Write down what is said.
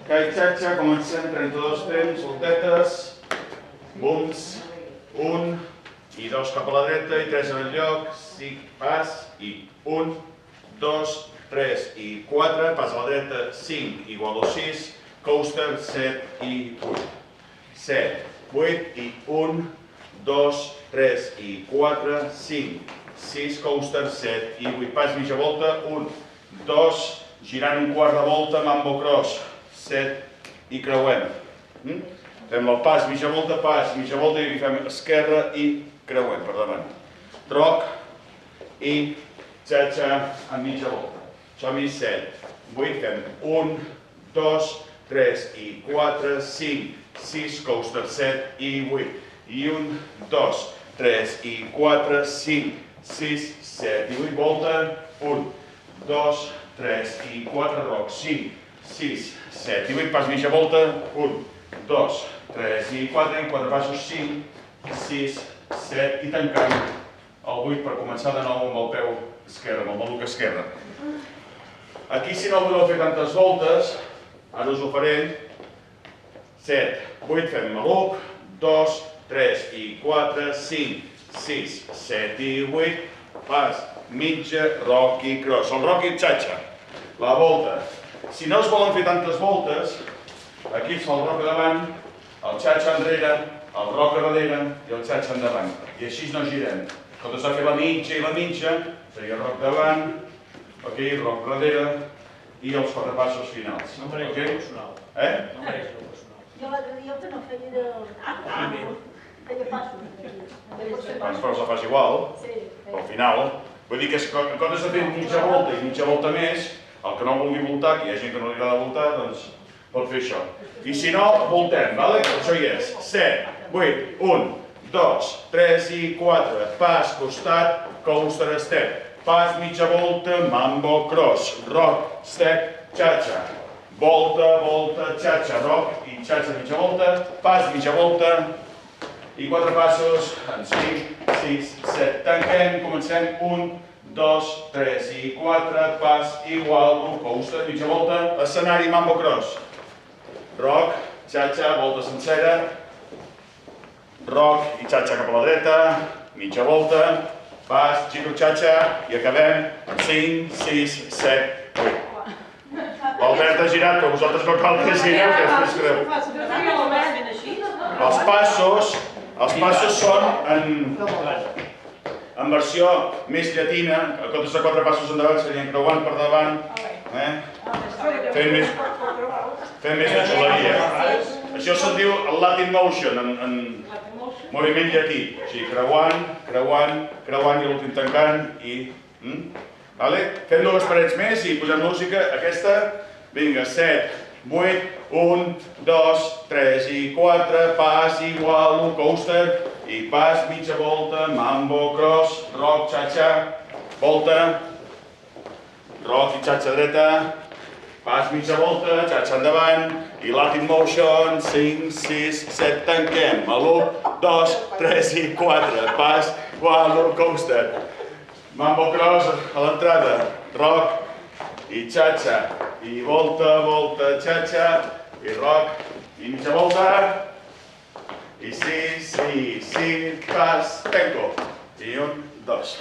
Cai xatxa, comencem, 32 temps, voltetes, bums, 1 i 2 cap a la dreta i 3 en el lloc, 5, pas, i 1, 2, 3 i 4, pas a la dreta, 5 igual a 6, coaster, 7 i 8. 7, 8 i 1, 2, 3 i 4, 5, 6, coaster, 7 i 8. Pas mitja volta, 1, 2, girant un quart de volta, mambo cross, 7 i creuem. Fem el pas, mitja volta i agafem esquerra i creuem per davant. Roc i xatxa a mitja volta. Som-hi 7, 8, fem 1, 2, 3 i 4, 5, 6, coaster, 7 i 8. I 1, 2, 3 i 4, 5, 6, 7 i 8. Volta, 1, 2, 3 i 4, roc, 5, 6, 7 i 8. Pas mitja volta, 1, 2, 3 i 4, en 4 passos, 5, 6, 7 i tancant el 8 per començar de nou amb el peu esquerre, amb el maluc esquerre. Aquí, si no voleu fer tantes voltes, ara us ho faré. 7, 8, fem maluc, 2, 3 i 4, 5, 6, 7 i 8, pas, mitja, roc i cross. El roc i xatxa, la volta. Si no es volen fer tantes voltes, aquí es fa el roc davant, el xatxa enrere, el roc a darrere i el xatxa endavant. I així no girem. Quan s'ha fet la mitja, seria roc davant, roc darrere i els 4 passos finals. No mereix el personal. No mereix el personal. Jo l'altre dia que no feia passos. Però se fa igual, al final. Vull dir que en comptes de fer mitja volta i mitja volta més, el que no vulgui voltar, que hi ha gent que no li agrada voltar, doncs pot fer això. I si no, voltem, d'acord? Això hi és. 7, 8, 1, 2, 3 i 4, pas, costat, coaster, step. Pas, mitja volta, mambo, cross, rock, step, xatxa. Volta, volta, xatxa, rock i xatxa mitja volta, pas, mitja volta i 4 passos en 5, 6, 7. Tanquem, comencem, 1, 2, 3 i 4, pas igual, coaster, mitja volta, escenari, mambo, cross. Roc, xatxa, volta sencera, roc i xatxa cap a la dreta, mitja volta, pas, giro, xatxa i acabem en 5, 6, 7, 8. L'Albert ha girat, però vosaltres no cal que gireu, que després creu. Els passos són en versió més llatina, en comptes de 4 passos endavant serien creuant per davant, fent més de xuleria. Això se'n diu el Latin Motion, en moviment llatí. O sigui, creuant i l'últim tancant i... Fem 2 parets més i posem música. Aquesta, vinga, 7, 8, 1, 2, 3 i 4, pas igual, coaster i pas, mitja volta, mambo, cross, rock, xatxa, volta, rock i xatxa dreta, pas, mitja volta, xatxa endavant i Latin Motion, 5, 6, 7, tanquem, a l'1, 2, 3 i 4, pas, igual, coaster. Mambo cross a l'entrada, roc i xatxa, i volta, volta, xatxa, i roc, i mitja volta, i sí, pas, tanco, i 1, 2.